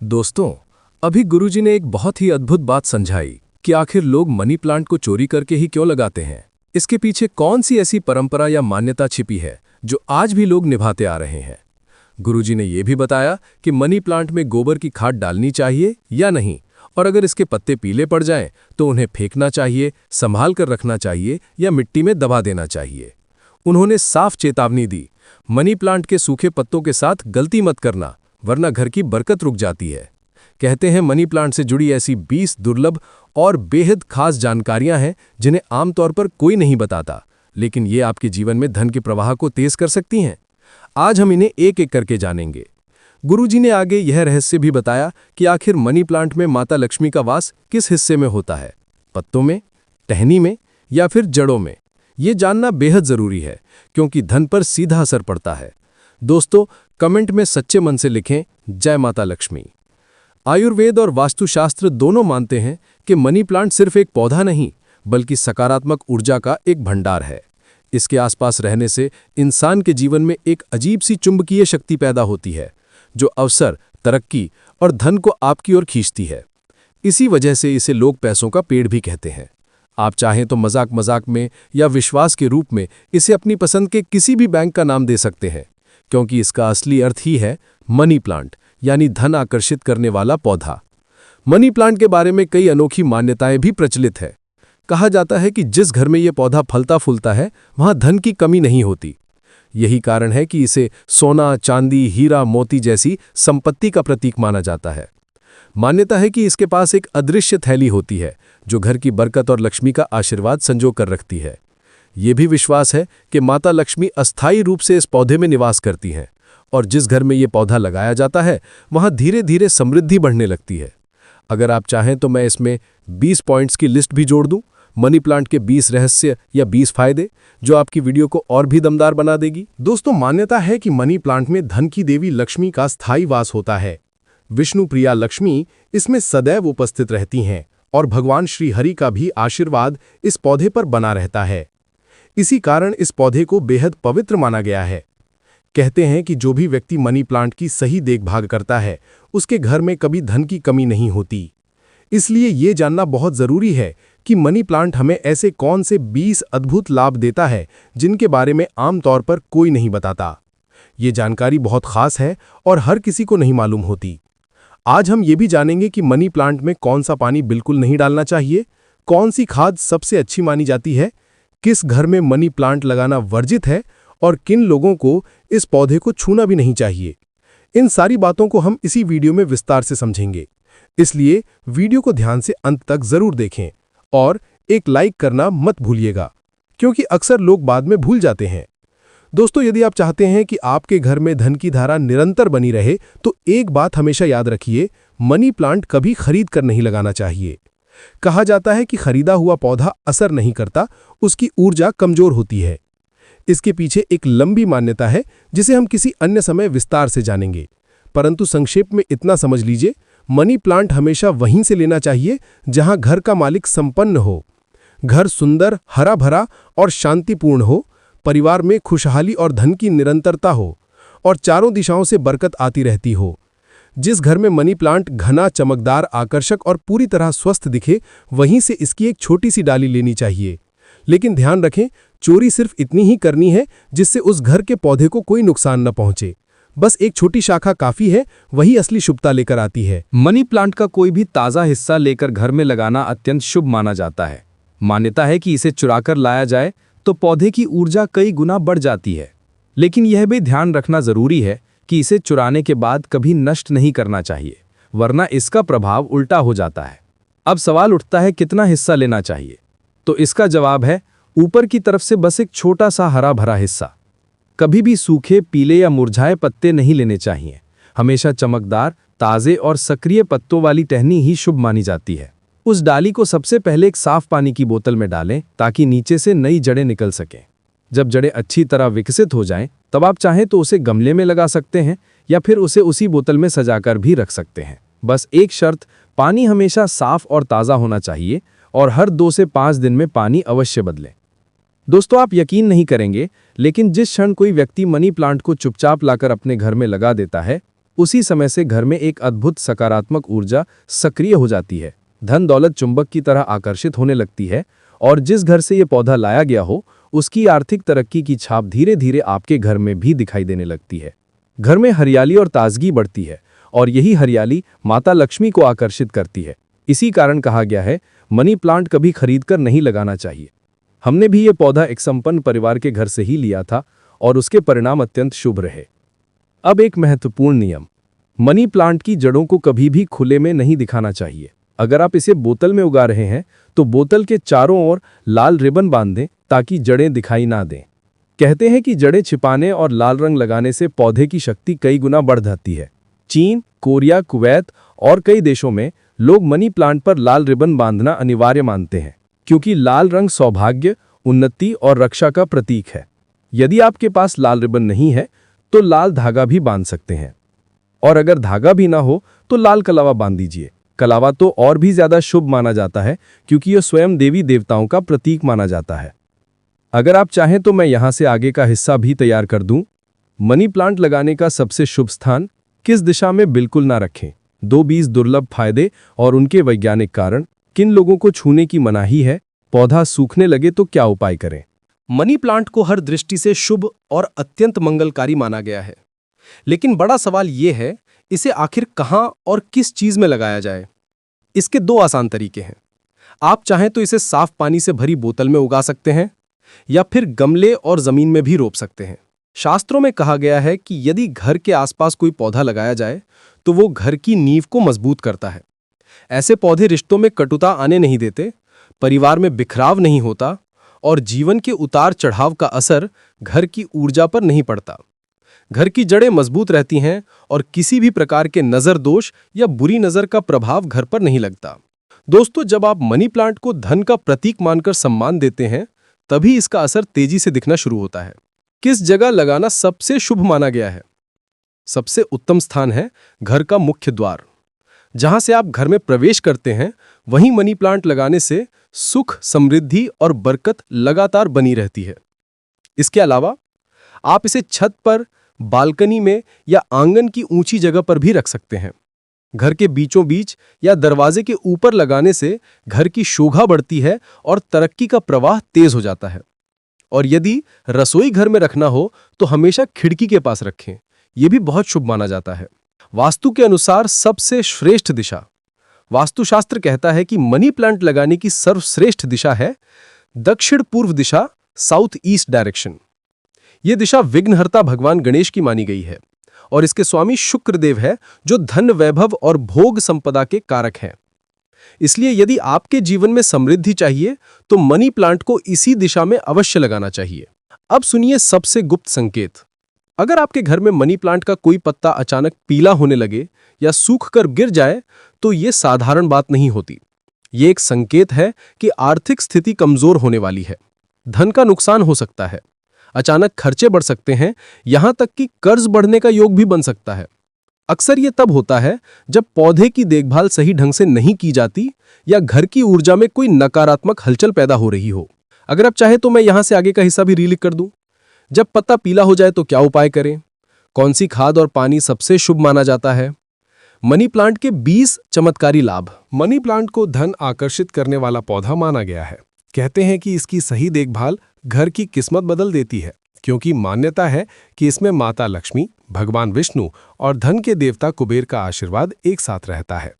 दोस्तों, अभी गुरुजी ने एक बहुत ही अद्भुत बात समझाई कि आखिर लोग मनी प्लांट को चोरी करके ही क्यों लगाते हैं। इसके पीछे कौन सी ऐसी परंपरा या मान्यता छिपी है जो आज भी लोग निभाते आ रहे हैं। गुरुजी ने यह भी बताया कि मनी प्लांट में गोबर की खाद डालनी चाहिए या नहीं, और अगर इसके पत्ते पीले पड़ जाएं तो उन्हें फेंकना चाहिए, संभाल कर रखना चाहिए या मिट्टी में दबा देना चाहिए। उन्होंने साफ चेतावनी दी, मनी प्लांट के सूखे पत्तों के साथ गलती मत करना, वरना घर की बरकत रुक जाती है। कहते हैं मनी प्लांट से जुड़ी ऐसी 20 दुर्लभ और बेहद खास जानकारियां हैं जिन्हें आमतौर पर कोई नहीं बताता, लेकिन ये आपके जीवन में धन के प्रवाह को तेज कर सकती हैं। आज हम इन्हें एक एक करके जानेंगे। गुरुजी ने आगे यह रहस्य भी बताया कि आखिर मनी प्लांट में माता लक्ष्मी का वास किस हिस्से में होता है, पत्तों में, टहनी में या फिर जड़ों में। ये जानना बेहद जरूरी है क्योंकि धन पर सीधा असर पड़ता है। दोस्तों, कमेंट में सच्चे मन से लिखें, जय माता लक्ष्मी। आयुर्वेद और वास्तुशास्त्र दोनों मानते हैं कि मनी प्लांट सिर्फ एक पौधा नहीं बल्कि सकारात्मक ऊर्जा का एक भंडार है। इसके आसपास रहने से इंसान के जीवन में एक अजीब सी चुंबकीय शक्ति पैदा होती है जो अवसर, तरक्की और धन को आपकी ओर खींचती है। इसी वजह से इसे लोग पैसों का पेड़ भी कहते हैं। आप चाहें तो मजाक मजाक में या विश्वास के रूप में इसे अपनी पसंद के किसी भी बैंक का नाम दे सकते हैं, क्योंकि इसका असली अर्थ ही है मनी प्लांट, यानी धन आकर्षित करने वाला पौधा। मनी प्लांट के बारे में कई अनोखी मान्यताएं भी प्रचलित है। कहा जाता है कि जिस घर में यह पौधा फलता फूलता है वहां धन की कमी नहीं होती। यही कारण है कि इसे सोना, चांदी, हीरा, मोती जैसी संपत्ति का प्रतीक माना जाता है। मान्यता है कि इसके पास एक अदृश्य थैली होती है जो घर की बरकत और लक्ष्मी का आशीर्वाद संजो कर रखती है। यह भी विश्वास है कि माता लक्ष्मी अस्थायी रूप से इस पौधे में निवास करती हैं और जिस घर में यह पौधा लगाया जाता है वहां धीरे धीरे समृद्धि बढ़ने लगती है। अगर आप चाहें तो मैं इसमें 20 पॉइंट्स की लिस्ट भी जोड़ दूं, मनी प्लांट के 20 रहस्य या 20 फायदे, जो आपकी वीडियो को और भी दमदार बना देगी। दोस्तों, मान्यता है कि मनी प्लांट में धन की देवी लक्ष्मी का स्थायी वास होता है। विष्णु प्रिया लक्ष्मी इसमें सदैव उपस्थित रहती हैं और भगवान श्री हरि का भी आशीर्वाद इस पौधे पर बना रहता है। इसी कारण इस पौधे को बेहद पवित्र माना गया है। कहते हैं कि जो भी व्यक्ति मनी प्लांट की सही देखभाल करता है उसके घर में कभी धन की कमी नहीं होती। इसलिए ये जानना बहुत जरूरी है कि मनी प्लांट हमें ऐसे कौन से 20 अद्भुत लाभ देता है जिनके बारे में आमतौर पर कोई नहीं बताता। ये जानकारी बहुत खास है और हर किसी को नहीं मालूम होती। आज हम ये भी जानेंगे कि मनी प्लांट में कौन सा पानी बिल्कुल नहीं डालना चाहिए, कौन सी खाद सबसे अच्छी मानी जाती है, किस घर में मनी प्लांट लगाना वर्जित है और किन लोगों को इस पौधे को छूना भी नहीं चाहिए। इन सारी बातों को हम इसी वीडियो में विस्तार से समझेंगे, इसलिए वीडियो को ध्यान से अंत तक जरूर देखें और एक लाइक करना मत भूलिएगा, क्योंकि अक्सर लोग बाद में भूल जाते हैं। दोस्तों, यदि आप चाहते हैं कि आपके घर में धन की धारा निरंतर बनी रहे तो एक बात हमेशा याद रखिए, मनी प्लांट कभी खरीद कर नहीं लगाना चाहिए। कहा जाता है कि खरीदा हुआ पौधा असर नहीं करता, उसकी ऊर्जा कमजोर होती है। इसके पीछे एक लंबी मान्यता है जिसे हम किसी अन्य समय विस्तार से जानेंगे, परंतु संक्षेप में इतना समझ लीजिए, मनी प्लांट हमेशा वहीं से लेना चाहिए जहां घर का मालिक संपन्न हो, घर सुंदर, हरा भरा और शांतिपूर्ण हो, परिवार में खुशहाली और धन की निरंतरता हो और चारों दिशाओं से बरकत आती रहती हो। जिस घर में मनी प्लांट घना, चमकदार, आकर्षक और पूरी तरह स्वस्थ दिखे, वहीं से इसकी एक छोटी सी डाली लेनी चाहिए। लेकिन ध्यान रखें, चोरी सिर्फ इतनी ही करनी है जिससे उस घर के पौधे को कोई नुकसान न पहुंचे। बस एक छोटी शाखा काफी है, वही असली शुभता लेकर आती है। मनी प्लांट का कोई भी ताजा हिस्सा लेकर घर में लगाना अत्यंत शुभ माना जाता है। मान्यता है कि इसे चुराकर लाया जाए तो पौधे की ऊर्जा कई गुना बढ़ जाती है, लेकिन यह भी ध्यान रखना जरूरी है कि इसे चुराने के बाद कभी नष्ट नहीं करना चाहिए, वरना इसका प्रभाव उल्टा हो जाता है। अब सवाल उठता है, कितना हिस्सा लेना चाहिए? तो इसका जवाब है, ऊपर की तरफ से बस एक छोटा सा हरा भरा हिस्सा। कभी भी सूखे, पीले या मुरझाए पत्ते नहीं लेने चाहिए। हमेशा चमकदार, ताजे और सक्रिय पत्तों वाली टहनी ही शुभ मानी जाती है। उस डाली को सबसे पहले एक साफ पानी की बोतल में डालें ताकि नीचे से नई जड़ें निकल सकें। जब जड़ें अच्छी तरह विकसित हो जाएं, तब आप चाहें तो उसे गमले में लगा सकते हैं या फिर उसे उसी बोतल में सजाकर भी रख सकते हैं। बस एक शर्त, पानी हमेशा साफ और ताज़ा होना चाहिए और हर 2 से 5 दिन में पानी अवश्य बदलें। दोस्तों, आप यकीन नहीं करेंगे, लेकिन जिस क्षण कोई व्यक्ति मनी प्लांट को चुपचाप लाकर अपने घर में लगा देता है, उसी समय से घर में एक अद्भुत सकारात्मक ऊर्जा सक्रिय हो जाती है। धन दौलत चुंबक की तरह आकर्षित होने लगती है और जिस घर से ये पौधा लाया गया हो उसकी आर्थिक तरक्की की छाप धीरे धीरे आपके घर में भी दिखाई देने लगती है। घर में हरियाली और ताजगी बढ़ती है और यही हरियाली माता लक्ष्मी को आकर्षित करती है। इसी कारण कहा गया है, मनी प्लांट कभी खरीदकर नहीं लगाना चाहिए। हमने भी ये पौधा एक संपन्न परिवार के घर से ही लिया था और उसके परिणाम अत्यंत शुभ रहे। अब एक महत्वपूर्ण नियम, मनी प्लांट की जड़ों को कभी भी खुले में नहीं दिखाना चाहिए। अगर आप इसे बोतल में उगा रहे हैं तो बोतल के चारों ओर लाल रिबन बांध दें ताकि जड़ें दिखाई ना दें। कहते हैं कि जड़ें छिपाने और लाल रंग लगाने से पौधे की शक्ति कई गुना बढ़ जाती है। चीन, कोरिया, कुवैत और कई देशों में लोग मनी प्लांट पर लाल रिबन बांधना अनिवार्य मानते हैं, क्योंकि लाल रंग सौभाग्य, उन्नति और रक्षा का प्रतीक है। यदि आपके पास लाल रिबन नहीं है तो लाल धागा भी बांध सकते हैं, और अगर धागा भी ना हो तो लाल कलावा बांध दीजिए। कलावा तो और भी ज्यादा शुभ माना जाता है क्योंकि यह स्वयं देवी देवताओं का प्रतीक माना जाता है। अगर आप चाहें तो मैं यहां से आगे का हिस्सा भी तैयार कर दूं। मनी प्लांट लगाने का सबसे शुभ स्थान किस दिशा में बिल्कुल ना रखें। 2 दुर्लभ फायदे और उनके वैज्ञानिक कारण। किन लोगों को छूने की मनाही है? पौधा सूखने लगे तो क्या उपाय करें? मनी प्लांट को हर दृष्टि से शुभ और अत्यंत मंगलकारी माना गया है, लेकिन बड़ा सवाल यह है, इसे आखिर कहां और किस चीज में लगाया जाए? इसके 2 आसान तरीके हैं। आप चाहें तो इसे साफ पानी से भरी बोतल में उगा सकते हैं या फिर गमले और जमीन में भी रोप सकते हैं। शास्त्रों में कहा गया है कि यदि घर के आसपास कोई पौधा लगाया जाए तो वो घर की नींव को मजबूत करता है। ऐसे पौधे रिश्तों में कटुता आने नहीं देते, परिवार में बिखराव नहीं होता और जीवन के उतार चढ़ाव का असर घर की ऊर्जा पर नहीं पड़ता। घर की जड़ें मजबूत रहती हैं और किसी भी प्रकार के नजर दोष या बुरी नजर का प्रभाव घर पर नहीं लगता। दोस्तों, जब आप मनी प्लांट को धन का प्रतीक मानकर सम्मान देते हैं, तभी इसका असर तेजी से दिखना शुरू होता है। किस जगह लगाना सबसे शुभ माना गया है? सबसे उत्तम स्थान है घर का मुख्य द्वार। जहां से आप घर में प्रवेश करते हैं, वहीं मनी प्लांट लगाने से सुख, समृद्धि और बरकत लगातार बनी रहती है। इसके अलावा आप इसे छत पर, बालकनी में या आंगन की ऊंची जगह पर भी रख सकते हैं। घर के बीचों बीच या दरवाजे के ऊपर लगाने से घर की शोभा बढ़ती है और तरक्की का प्रवाह तेज हो जाता है। और यदि रसोई घर में रखना हो तो हमेशा खिड़की के पास रखें, यह भी बहुत शुभ माना जाता है। वास्तु के अनुसार सबसे श्रेष्ठ दिशा, वास्तुशास्त्र कहता है कि मनी प्लांट लगाने की सर्वश्रेष्ठ दिशा है दक्षिण पूर्व दिशा, साउथ ईस्ट डायरेक्शन। यह दिशा विघ्नहर्ता भगवान गणेश की मानी गई है और इसके स्वामी शुक्रदेव है, जो धन, वैभव और भोग संपदा के कारक हैं। इसलिए यदि आपके जीवन में समृद्धि चाहिए तो मनी प्लांट को इसी दिशा में अवश्य लगाना चाहिए। अब सुनिए सबसे गुप्त संकेत। अगर आपके घर में मनी प्लांट का कोई पत्ता अचानक पीला होने लगे या सूखकर गिर जाए तो यह साधारण बात नहीं होती। ये एक संकेत है कि आर्थिक स्थिति कमजोर होने वाली है। धन का नुकसान हो सकता है, अचानक खर्चे बढ़ सकते हैं, यहां तक कि कर्ज बढ़ने का योग भी बन सकता है। अक्सर ये तब होता है जब पौधे की देखभाल सही ढंग से नहीं की जाती या घर की ऊर्जा में कोई नकारात्मक हलचल पैदा हो रही हो। अगर आप चाहें तो मैं यहां से आगे का हिस्सा भी रीलिक कर दूं। जब पत्ता पीला हो जाए तो क्या उपाय करें? कौन सी खाद और पानी सबसे शुभ माना जाता है? मनी प्लांट के 20 चमत्कारी लाभ। मनी प्लांट को धन आकर्षित करने वाला पौधा माना गया है। कहते हैं कि इसकी सही देखभाल घर की किस्मत बदल देती है, क्योंकि मान्यता है कि इसमें माता लक्ष्मी, भगवान विष्णु और धन के देवता कुबेर का आशीर्वाद एक साथ रहता है।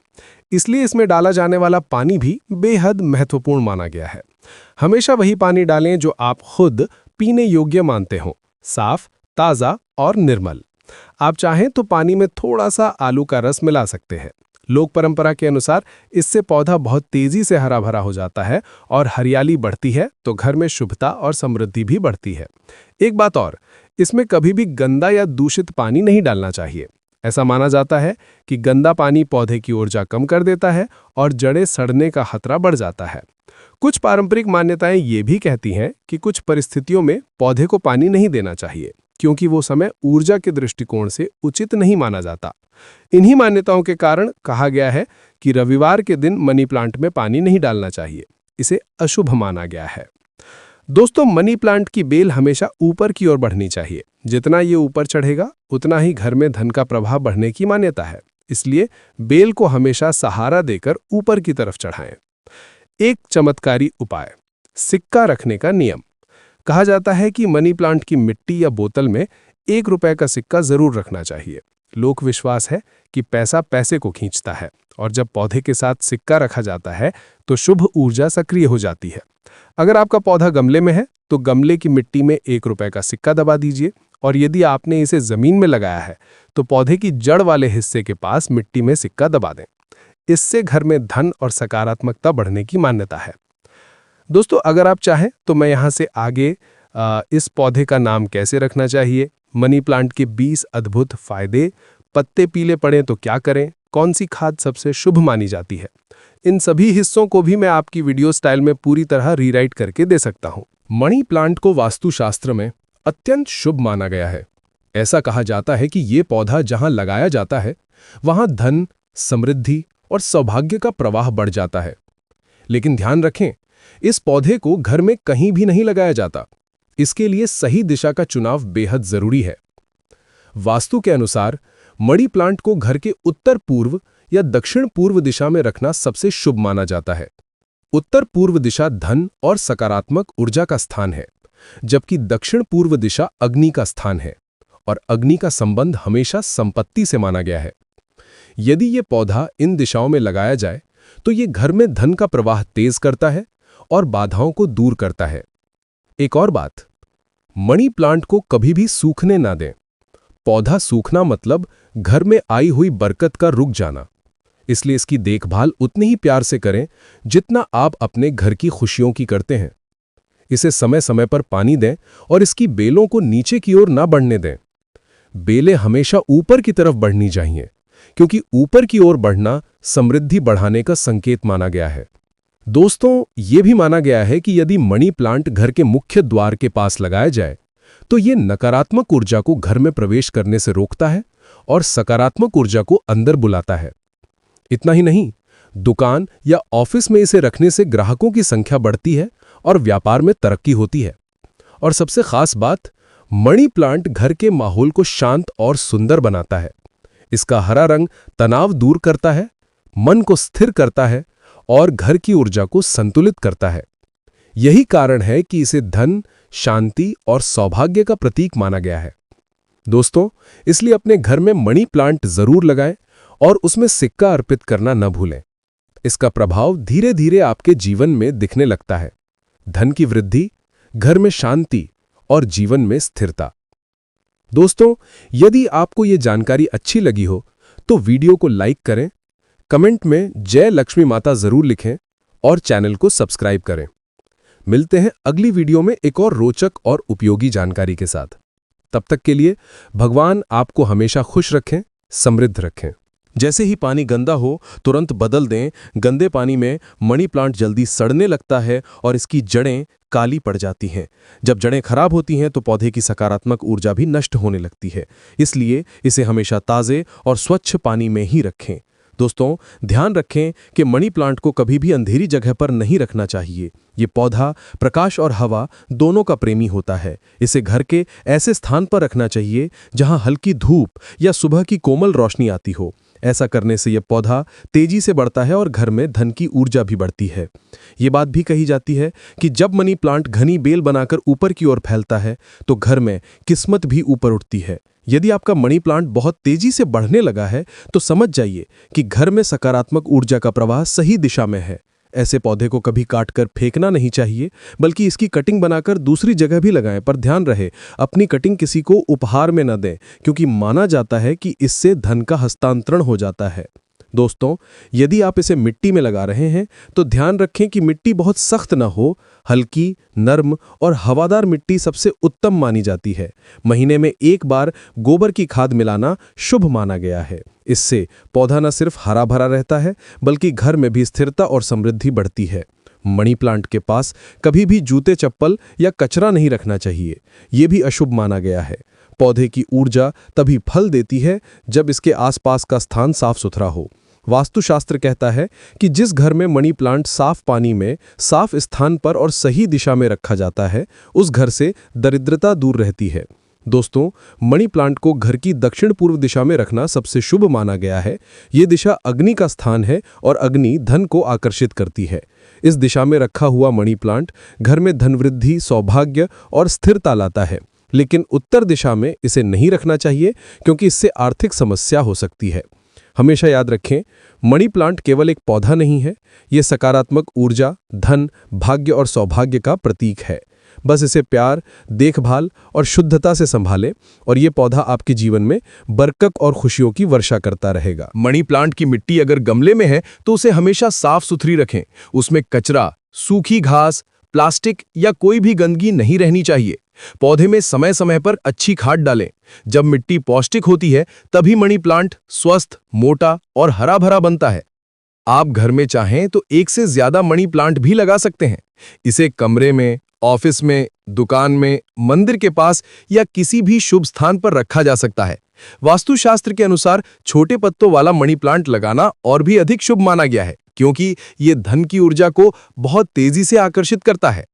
इसलिए इसमें डाला जाने वाला पानी भी बेहद महत्वपूर्ण माना गया है। हमेशा वही पानी डालें जो आप खुद पीने योग्य मानते हो, साफ, ताज़ा और निर्मल। आप चाहें तो पानी में थोड़ा सा आलू का रस मिला सकते हैं। लोक परंपरा के अनुसार इससे पौधा बहुत तेजी से हरा भरा हो जाता है और हरियाली बढ़ती है तो घर में शुभता और समृद्धि भी बढ़ती है। एक बात और, इसमें कभी भी गंदा या दूषित पानी नहीं डालना चाहिए। ऐसा माना जाता है कि गंदा पानी पौधे की ऊर्जा कम कर देता है और जड़ें सड़ने का खतरा बढ़ जाता है। कुछ पारंपरिक मान्यताएं ये भी कहती हैं कि कुछ परिस्थितियों में पौधे को पानी नहीं देना चाहिए, क्योंकि वो समय ऊर्जा के दृष्टिकोण से उचित नहीं माना जाता। इन्हीं मान्यताओं के कारण कहा गया है कि रविवार के दिन मनी प्लांट में पानी नहीं डालना चाहिए, इसे अशुभ माना गया है। दोस्तों, मनी प्लांट की बेल हमेशा ऊपर की ओर बढ़नी चाहिए। जितना ये ऊपर चढ़ेगा उतना ही घर में धन का प्रवाह बढ़ने की मान्यता है। इसलिए बेल को हमेशा सहारा देकर ऊपर की तरफ चढ़ाएं। एक चमत्कारी उपाय, सिक्का रखने का नियम। कहा जाता है कि मनी प्लांट की मिट्टी या बोतल में 1 रुपए का सिक्का जरूर रखना चाहिए। लोक विश्वास है कि पैसा पैसे को खींचता है और जब पौधे के साथ सिक्का रखा जाता है तो शुभ ऊर्जा सक्रिय हो जाती है। अगर आपका पौधा गमले में है तो गमले की मिट्टी में 1 रुपए का सिक्का दबा दीजिए, और यदि आपने इसे जमीन में लगाया है तो पौधे की जड़ वाले हिस्से के पास मिट्टी में सिक्का दबा दें। इससे घर में धन और सकारात्मकता बढ़ने की मान्यता है। दोस्तों, अगर आप चाहें तो मैं यहाँ से आगे इस पौधे का नाम कैसे रखना चाहिए, मनी प्लांट के 20 अद्भुत फायदे, पत्ते पीले पड़े तो क्या करें, कौन सी खाद सबसे शुभ मानी जाती है, इन सभी हिस्सों को भी मैं आपकी वीडियो स्टाइल में पूरी तरह रीराइट करके दे सकता हूँ। मणि प्लांट को वास्तुशास्त्र में अत्यंत शुभ माना गया है। ऐसा कहा जाता है कि ये पौधा जहां लगाया जाता है वहां धन, समृद्धि और सौभाग्य का प्रवाह बढ़ जाता है। लेकिन ध्यान रखें, इस पौधे को घर में कहीं भी नहीं लगाया जाता। इसके लिए सही दिशा का चुनाव बेहद जरूरी है। वास्तु के अनुसार मणि प्लांट को घर के उत्तर पूर्व या दक्षिण पूर्व दिशा में रखना सबसे शुभ माना जाता है। उत्तर पूर्व दिशा धन और सकारात्मक ऊर्जा का स्थान है, जबकि दक्षिण पूर्व दिशा अग्नि का स्थान है, और अग्नि का संबंध हमेशा संपत्ति से माना गया है। यदि ये पौधा इन दिशाओं में लगाया जाए तो ये घर में धन का प्रवाह तेज करता है और बाधाओं को दूर करता है। एक और बात, मणि प्लांट को कभी भी सूखने ना दें। पौधा सूखना मतलब घर में आई हुई बरकत का रुक जाना। इसलिए इसकी देखभाल उतनी ही प्यार से करें जितना आप अपने घर की खुशियों की करते हैं। इसे समय समय पर पानी दें और इसकी बेलों को नीचे की ओर ना बढ़ने दें। बेलें हमेशा ऊपर की तरफ बढ़नी चाहिए, क्योंकि ऊपर की ओर बढ़ना समृद्धि बढ़ाने का संकेत माना गया है। दोस्तों, ये भी माना गया है कि यदि मणि प्लांट घर के मुख्य द्वार के पास लगाया जाए तो ये नकारात्मक ऊर्जा को घर में प्रवेश करने से रोकता है और सकारात्मक ऊर्जा को अंदर बुलाता है। इतना ही नहीं, दुकान या ऑफिस में इसे रखने से ग्राहकों की संख्या बढ़ती है और व्यापार में तरक्की होती है। और सबसे खास बात, मणि प्लांट घर के माहौल को शांत और सुंदर बनाता है। इसका हरा रंग तनाव दूर करता है, मन को स्थिर करता है और घर की ऊर्जा को संतुलित करता है। यही कारण है कि इसे धन, शांति और सौभाग्य का प्रतीक माना गया है। दोस्तों, इसलिए अपने घर में मणि प्लांट जरूर लगाएं और उसमें सिक्का अर्पित करना न भूलें। इसका प्रभाव धीरे धीरे आपके जीवन में दिखने लगता है। धन की वृद्धि, घर में शांति और जीवन में स्थिरता। दोस्तों, यदि आपको ये जानकारी अच्छी लगी हो तो वीडियो को लाइक करें, कमेंट में जय लक्ष्मी माता जरूर लिखें और चैनल को सब्सक्राइब करें। मिलते हैं अगली वीडियो में एक और रोचक और उपयोगी जानकारी के साथ। तब तक के लिए भगवान आपको हमेशा खुश रखें, समृद्ध रखें। जैसे ही पानी गंदा हो तुरंत बदल दें। गंदे पानी में मनी प्लांट जल्दी सड़ने लगता है और इसकी जड़ें काली पड़ जाती हैं। जब जड़ें खराब होती हैं तो पौधे की सकारात्मक ऊर्जा भी नष्ट होने लगती है। इसलिए इसे हमेशा ताज़े और स्वच्छ पानी में ही रखें। दोस्तों, ध्यान रखें कि मनी प्लांट को कभी भी अंधेरी जगह पर नहीं रखना चाहिए। ये पौधा प्रकाश और हवा दोनों का प्रेमी होता है। इसे घर के ऐसे स्थान पर रखना चाहिए जहां हल्की धूप या सुबह की कोमल रोशनी आती हो। ऐसा करने से यह पौधा तेजी से बढ़ता है और घर में धन की ऊर्जा भी बढ़ती है। ये बात भी कही जाती है कि जब मनी प्लांट घनी बेल बनाकर ऊपर की ओर फैलता है तो घर में किस्मत भी ऊपर उठती है। यदि आपका मनी प्लांट बहुत तेजी से बढ़ने लगा है तो समझ जाइए कि घर में सकारात्मक ऊर्जा का प्रवाह सही दिशा में है। ऐसे पौधे को कभी काटकर फेंकना नहीं चाहिए, बल्कि इसकी कटिंग बनाकर दूसरी जगह भी लगाएं। पर ध्यान रहे, अपनी कटिंग किसी को उपहार में न दें, क्योंकि माना जाता है कि इससे धन का हस्तांतरण हो जाता है। दोस्तों, यदि आप इसे मिट्टी में लगा रहे हैं तो ध्यान रखें कि मिट्टी बहुत सख्त न हो। हल्की, नर्म और हवादार मिट्टी सबसे उत्तम मानी जाती है। महीने में एक बार गोबर की खाद मिलाना शुभ माना गया है। इससे पौधा न सिर्फ हरा भरा रहता है, बल्कि घर में भी स्थिरता और समृद्धि बढ़ती है। मनी प्लांट के पास कभी भी जूते, चप्पल या कचरा नहीं रखना चाहिए। ये भी अशुभ माना गया है। पौधे की ऊर्जा तभी फल देती है जब इसके आसपास का स्थान साफ सुथरा हो। वास्तुशास्त्र कहता है कि जिस घर में मनी प्लांट साफ पानी में, साफ स्थान पर और सही दिशा में रखा जाता है, उस घर से दरिद्रता दूर रहती है। दोस्तों, मनी प्लांट को घर की दक्षिण पूर्व दिशा में रखना सबसे शुभ माना गया है। ये दिशा अग्नि का स्थान है और अग्नि धन को आकर्षित करती है। इस दिशा में रखा हुआ मनी प्लांट घर में धन वृद्धि, सौभाग्य और स्थिरता लाता है। लेकिन उत्तर दिशा में इसे नहीं रखना चाहिए, क्योंकि इससे आर्थिक समस्या हो सकती है। हमेशा याद रखें, मनी प्लांट केवल एक पौधा नहीं है, ये सकारात्मक ऊर्जा, धन, भाग्य और सौभाग्य का प्रतीक है। बस इसे प्यार, देखभाल और शुद्धता से संभालें और ये पौधा आपके जीवन में बरकत और खुशियों की वर्षा करता रहेगा। मनी प्लांट की मिट्टी अगर गमले में है तो उसे हमेशा साफ सुथरी रखें। उसमें कचरा, सूखी घास, प्लास्टिक या कोई भी गंदगी नहीं रहनी चाहिए। पौधे में समय समय पर अच्छी खाद डालें। जब मिट्टी पौष्टिक होती है तभी मनी प्लांट स्वस्थ, मोटा और हरा भरा बनता है। आप घर में चाहें तो एक से ज्यादा मनी प्लांट भी लगा सकते हैं। इसे कमरे में, ऑफिस में, दुकान में, मंदिर के पास या किसी भी शुभ स्थान पर रखा जा सकता है। वास्तुशास्त्र के अनुसार छोटे पत्तों वाला मनी प्लांट लगाना और भी अधिक शुभ माना गया है, क्योंकि ये धन की ऊर्जा को बहुत तेजी से आकर्षित करता है।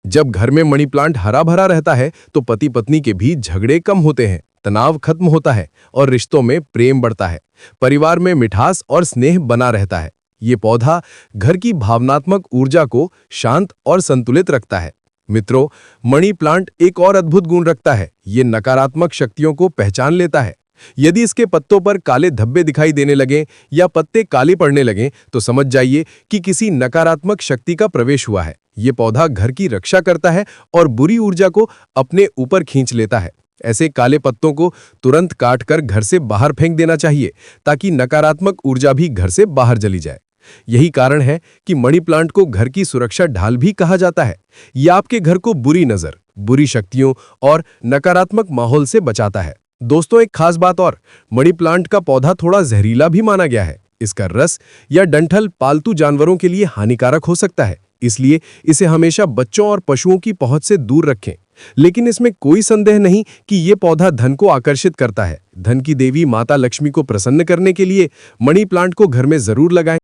जब घर में मनी प्लांट हरा भरा रहता है तो पति पत्नी के भी झगड़े कम होते हैं, तनाव खत्म होता है और रिश्तों में प्रेम बढ़ता है। परिवार में मिठास और स्नेह बना रहता है। ये पौधा घर की भावनात्मक ऊर्जा को शांत और संतुलित रखता है। मित्रों, मनी प्लांट एक और अद्भुत गुण रखता है। ये नकारात्मक शक्तियों को पहचान लेता है। यदि इसके पत्तों पर काले धब्बे दिखाई देने लगें या पत्ते काले पड़ने लगें तो समझ जाइए कि किसी नकारात्मक शक्ति का प्रवेश हुआ है। ये पौधा घर की रक्षा करता है और बुरी ऊर्जा को अपने ऊपर खींच लेता है। ऐसे काले पत्तों को तुरंत काटकर घर से बाहर फेंक देना चाहिए, ताकि नकारात्मक ऊर्जा भी घर से बाहर चली जाए। यही कारण है कि मनी प्लांट को घर की सुरक्षा ढाल भी कहा जाता है। यह आपके घर को बुरी नजर, बुरी शक्तियों और नकारात्मक माहौल से बचाता है। दोस्तों, एक खास बात और, मनी प्लांट का पौधा थोड़ा जहरीला भी माना गया है। इसका रस या डंठल पालतू जानवरों के लिए हानिकारक हो सकता है, इसलिए इसे हमेशा बच्चों और पशुओं की पहुंच से दूर रखें। लेकिन इसमें कोई संदेह नहीं कि यह पौधा धन को आकर्षित करता है। धन की देवी माता लक्ष्मी को प्रसन्न करने के लिए मनी प्लांट को घर में जरूर लगाएं।